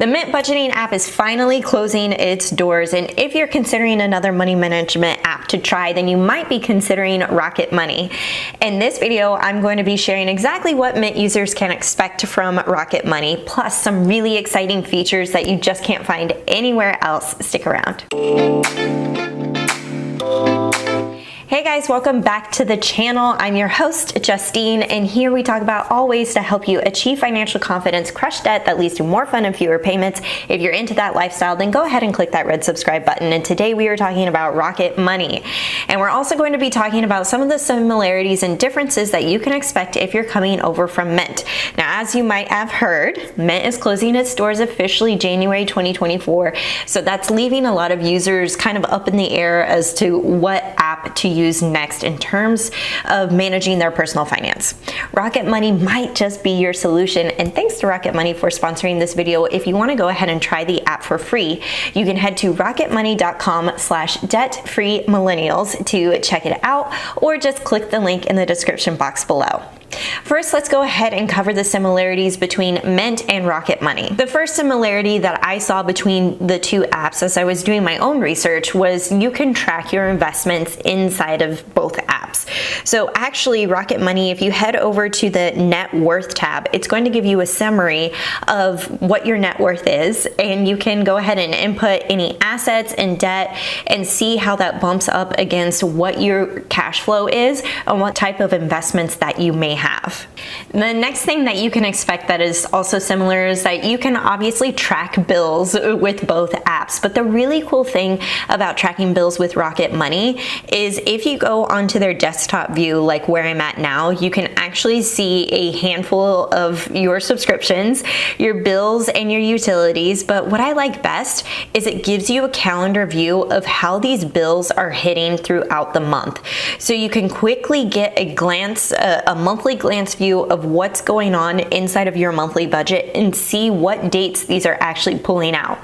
The Mint budgeting app is finally closing its doors, and if you're considering another money management app to try, then you might be considering Rocket Money. In this video, I'm going to be sharing exactly what Mint users can expect from Rocket Money, plus some really exciting features that you just can't find anywhere else. Stick around. Hey guys, welcome back to the channel. I'm your host, Justine, and here we talk about all ways to help you achieve financial confidence, crush debt that leads to more fun and fewer payments. If you're into that lifestyle, then go ahead and click that red subscribe button. And today we are talking about Rocket Money. And we're also going to be talking about some of the similarities and differences that you can expect if you're coming over from Mint. Now, as you might have heard, Mint is closing its doors officially January 2024. So that's leaving a lot of users kind of up in the air as to what app to use next in terms of managing their personal finance. Rocket Money might just be your solution, and thanks to Rocket Money for sponsoring this video. If you want to go ahead and try the app for free, you can head to rocketmoney.com/debtfreemillennials to check it out, or just click the link in the description box below. First, let's go ahead and cover the similarities between Mint and Rocket Money. The first similarity that I saw between the two apps as I was doing my own research was you can track your investments inside of both apps. So actually, Rocket Money, if you head over to the net worth tab, it's going to give you a summary of what your net worth is, and you can go ahead and input any assets and debt and see how that bumps up against what your cash flow is and what type of investments that you may have. The next thing that you can expect that is also similar is that you can obviously track bills with both apps, but the really cool thing about tracking bills with Rocket Money is if you go onto their desktop view, like where I'm at now, you can actually see a handful of your subscriptions, your bills, and your utilities. But what I like best is it gives you a calendar view of how these bills are hitting throughout the month. So you can quickly get a glance, a monthly glance view of what's going on inside of your monthly budget and see what dates these are actually pulling out.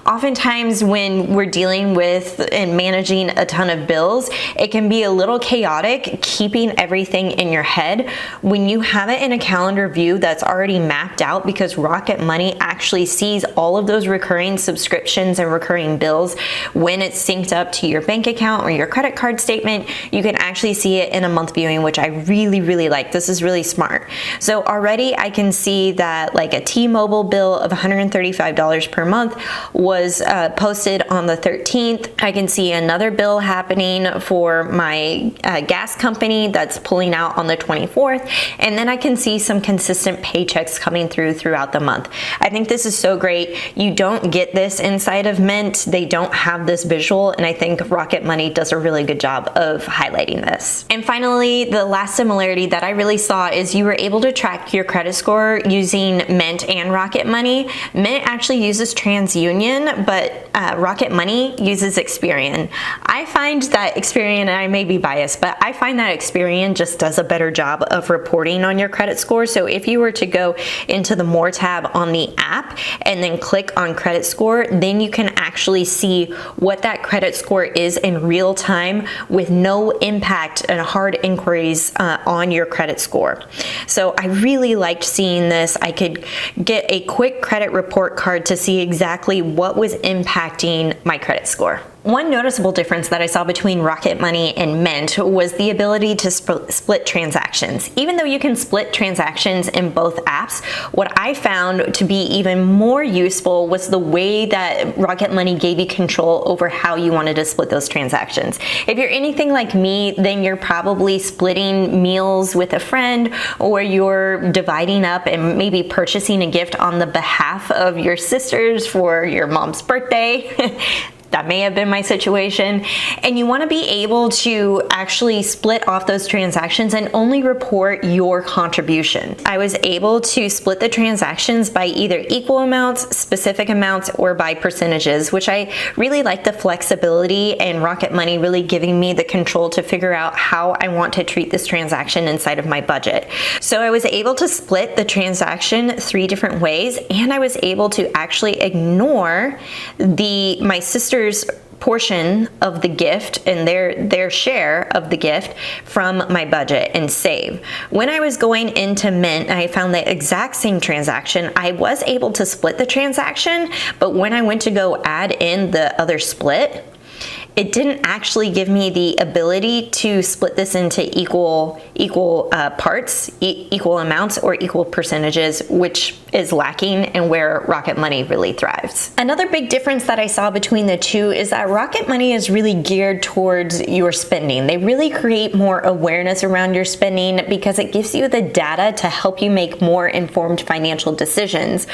Oftentimes when we're dealing with and managing a ton of bills, it can be a little chaotic keeping everything in your head. When you have it in a calendar view that's already mapped out, because Rocket Money actually sees all of those recurring subscriptions and recurring bills when it's synced up to your bank account or your credit card statement, you can actually see it in a month viewing, which I really like. This is really smart. So already I can see that like a T-Mobile bill of $135 per month was posted on the 13th. I can see another bill happening for my gas company that's pulling out on the 24th. And then I can see some consistent paychecks coming throughout the month. I think this is so great. You don't get this inside of Mint. They don't have this visual, and I think Rocket Money does a really good job of highlighting this. And finally, the last similarity that I really saw is you were able to track your credit score using Mint and Rocket Money. Mint actually uses TransUnion, but Rocket Money uses EXPERIAN. I find that EXPERIAN, and I may be biased, but I find that EXPERIAN just does a better job of reporting on your credit score. So if you were to go into the More tab on the app and then click on credit score, then you can actually see what that credit score is in real time with no impact and hard inquiries on your credit score. So I really liked seeing this. I could get a quick credit report card to see exactly what was impacting my credit score. One noticeable difference that I saw between Rocket Money and Mint was the ability to split transactions. Even though you can split transactions in both apps, what I found to be even more useful was the way that Rocket Money gave you control over how you wanted to split those transactions. If you're anything like me, then you're probably splitting meals with a friend, or you're dividing up and maybe purchasing a gift on the behalf of your sisters for your mom's birthday. That may have been my situation. And you want to be able to actually split off those transactions and only report your contribution. I was able to split the transactions by either equal amounts, specific amounts, or by percentages, which I really like the flexibility, and Rocket Money really giving me the control to figure out how I want to treat this transaction inside of my budget. So I was able to split the transaction 3 different ways, and I was able to actually ignore my sister's portion of the gift and their share of the gift from my budget and save. When I was going into Mint, I found the exact same transaction. I was able to split the transaction, but when I went to go add in the other split, it didn't actually give me the ability to split this into equal parts, equal amounts, or equal percentages, which is lacking and where Rocket Money really thrives. Another big difference that I saw between the two is that Rocket Money is really geared towards your spending. They really create more awareness around your spending because it gives you the data to help you make more informed financial decisions.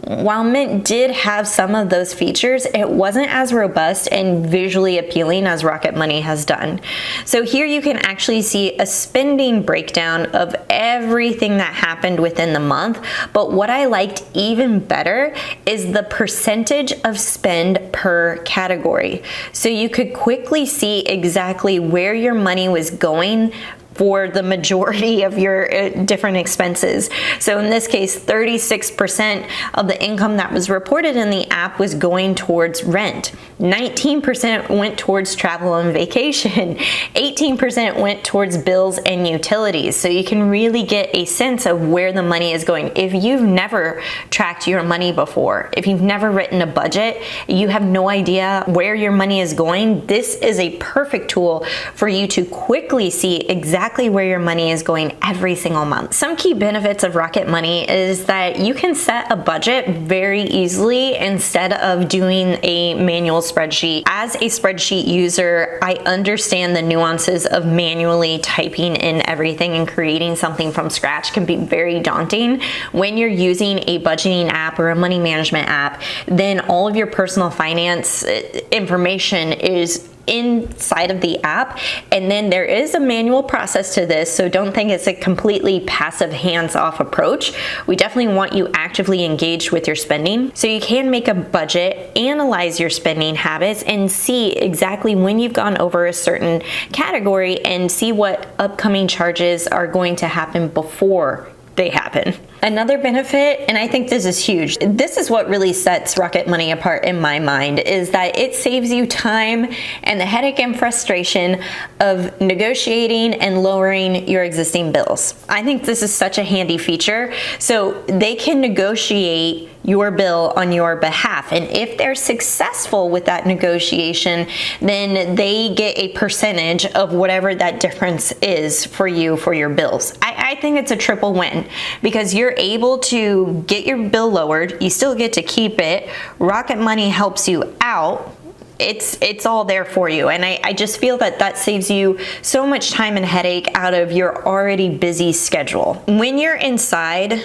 While Mint did have some of those features, it wasn't as robust and visually appealing as Rocket Money has done. So here you can actually see a spending breakdown of everything that happened within the month, but what I liked even better is the percentage of spend per category. So you could quickly see exactly where your money was going for the majority of your different expenses. So in this case, 36% of the income that was reported in the app was going towards rent. 19% went towards travel and vacation. 18% went towards bills and utilities. So you can really get a sense of where the money is going. If you've never tracked your money before, if you've never written a budget, you have no idea where your money is going, this is a perfect tool for you to quickly see exactly where your money is going every single month. Some key benefits of Rocket Money is that you can set a budget very easily instead of doing a manual spreadsheet. As a spreadsheet user, I understand the nuances of manually typing in everything, and creating something from scratch can be very daunting. When you're using a budgeting app or a money management app, then all of your personal finance information is inside of the app, and then there is a manual process to this, so don't think it's a completely passive hands-off approach. We definitely want you actively engaged with your spending, so you can make a budget, analyze your spending habits, and see exactly when you've gone over a certain category and see what upcoming charges are going to happen before they happen. Another benefit, and I think this is huge, this is what really sets Rocket Money apart in my mind, is that it saves you time and the headache and frustration of negotiating and lowering your existing bills. I think this is such a handy feature. So they can negotiate your bill on your behalf, and if they're successful with that negotiation, then they get a percentage of whatever that difference is for you for your bills. I think it's a triple win because you're able to get your bill lowered, you still get to keep it, Rocket Money helps you out, it's all there for you, and I just feel that that saves you so much time and headache out of your already busy schedule. When you're inside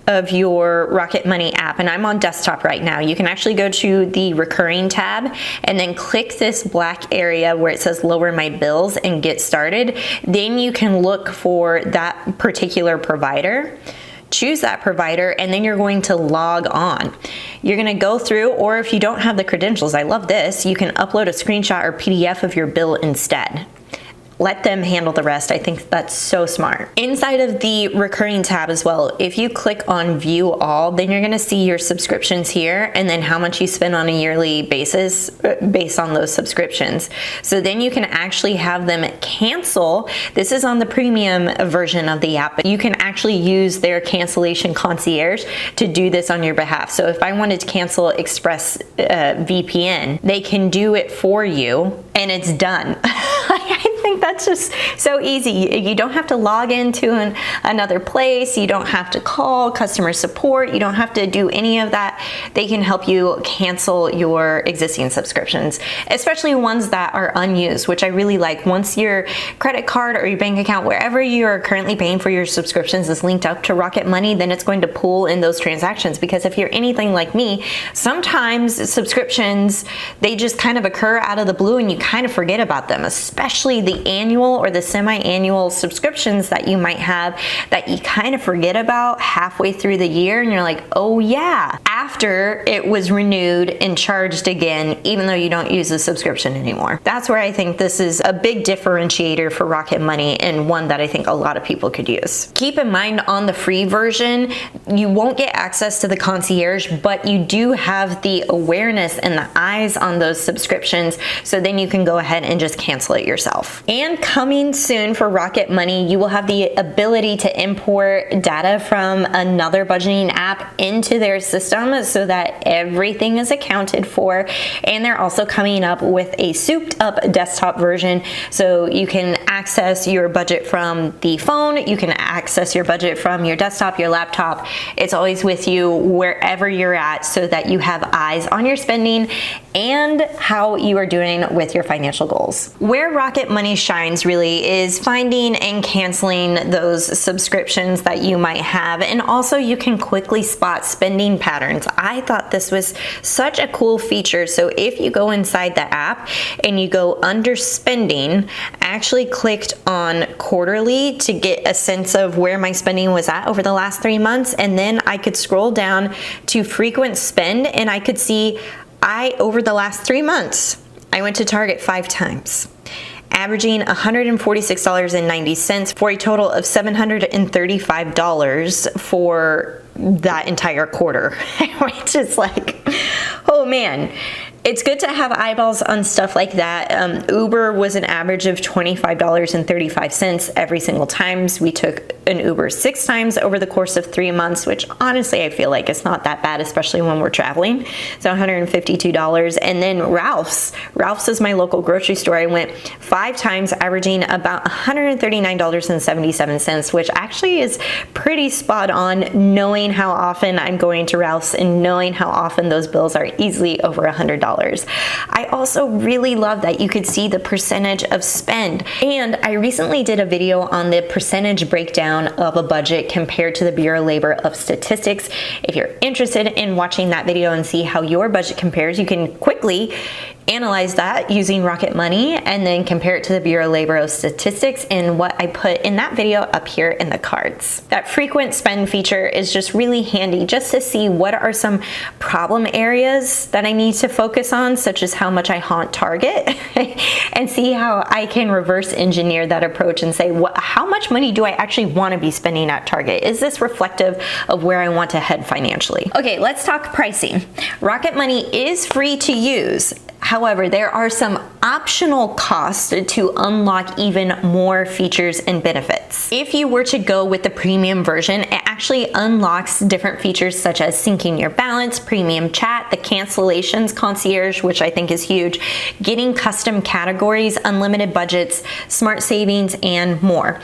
of your Rocket Money app, and I'm on desktop right now, you can actually go to the recurring tab and then click this black area where it says lower my bills and get started. Then you can look for that particular provider, choose that provider, and then you're going to log on. You're going to go through, or if you don't have the credentials, I love this, you can upload a screenshot or PDF of your bill instead. Let them handle the rest. I think that's so smart. Inside of the recurring tab as well, if you click on view all, then you're gonna see your subscriptions here and then how much you spend on a yearly basis based on those subscriptions. So then you can actually have them cancel. This is on the premium version of the app, but you can actually use their cancellation concierge to do this on your behalf. So if I wanted to cancel Express VPN, they can do it for you and it's done. I think that's just so easy. You don't have to log into another place. You don't have to call customer support. You don't have to do any of that. They can help you cancel your existing subscriptions, especially ones that are unused, which I really like. Once your credit card or your bank account, wherever you are currently paying for your subscriptions, is linked up to Rocket Money, then it's going to pull in those transactions. Because if you're anything like me, sometimes subscriptions, they just kind of occur out of the blue and you kind of forget about them, especially the annual or the semi-annual subscriptions that you might have that you kind of forget about halfway through the year, and you're like, oh yeah, after it was renewed and charged again, even though you don't use the subscription anymore. That's where I think this is a big differentiator for Rocket Money, and one that I think a lot of people could use. Keep in mind, on the free version, you won't get access to the concierge, but you do have the awareness and the eyes on those subscriptions, so then you can go ahead and just cancel it yourself. And coming soon for Rocket Money, you will have the ability to import data from another budgeting app into their system so that everything is accounted for. And they're also coming up with a souped up desktop version, so you can access your budget from the phone, you can access your budget from your desktop, your laptop. It's always with you wherever you're at, so that you have eyes on your spending and how you are doing with your financial goals. Where Rocket Money shines really is finding and canceling those subscriptions that you might have, and also you can quickly spot spending patterns. I thought this was such a cool feature. So if you go inside the app and you go under spending, I actually clicked on quarterly to get a sense of where my spending was at over the last 3 months, and then I could scroll down to frequent spend, and I could see over the last 3 months, I went to Target 5 times, averaging $146.90 for a total of $735 for that entire quarter, which is like, oh man. It's good to have eyeballs on stuff like that. Uber was an average of $25.35 every single time. We took an Uber 6 times over the course of 3 months, which honestly I feel like it's not that bad, especially when we're traveling. So $152. And then Ralph's is my local grocery store. I went 5 times, averaging about $139.77, which actually is pretty spot on, knowing how often I'm going to Ralph's and knowing how often those bills are easily over $100. I also really love that you could see the percentage of spend. And I recently did a video on the percentage breakdown of a budget compared to the Bureau of Labor of Statistics. If you're interested in watching that video and see how your budget compares, you can quickly analyze that using Rocket Money and then compare it to the Bureau of Labor of Statistics and what I put in that video up here in the cards. That frequent spend feature is just really handy just to see what are some problem areas that I need to focus on, such as how much I haunt Target, and see how I can reverse engineer that approach and say, how much money do I actually want to be spending at Target? Is this reflective of where I want to head financially? Okay, let's talk pricing. Rocket Money is free to use. However, there are some optional costs to unlock even more features and benefits. If you were to go with the premium version, it actually unlocks different features such as syncing your balance, premium chat, the cancellations concierge, which I think is huge, getting custom categories, unlimited budgets, smart savings, and more.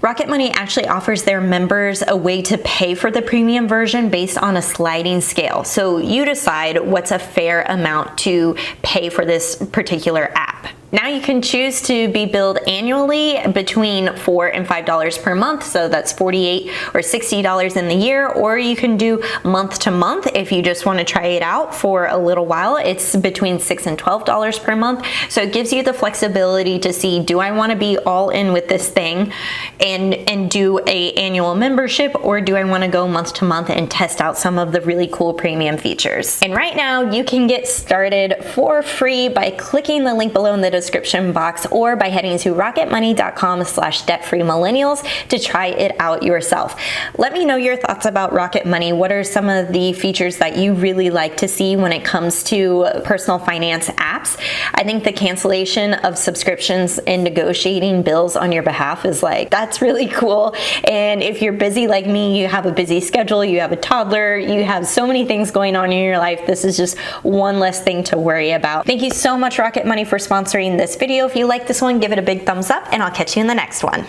Rocket Money actually offers their members a way to pay for the premium version based on a sliding scale. So you decide what's a fair amount to pay for this particular app. Now you can choose to be billed annually between $4 and $5 per month, so that's $48 or $60 in the year, or you can do month to month if you just want to try it out for a little while. It's between $6 and $12 per month, so it gives you the flexibility to see, do I want to be all in with this thing and do a annual membership, or do I want to go month to month and test out some of the really cool premium features? And right now you can get started for free by clicking the link below in the description box, or by heading to rocketmoney.com/debtfreemillennials to try it out yourself. Let me know your thoughts about Rocket Money. What are some of the features that you really like to see when it comes to personal finance apps? I think the cancellation of subscriptions and negotiating bills on your behalf is that's really cool. And if you're busy like me, you have a busy schedule, you have a toddler, you have so many things going on in your life, this is just one less thing to worry about. Thank you so much, Rocket Money, for sponsoring this video. If you like this one, give it a big thumbs up, and I'll catch you in the next one.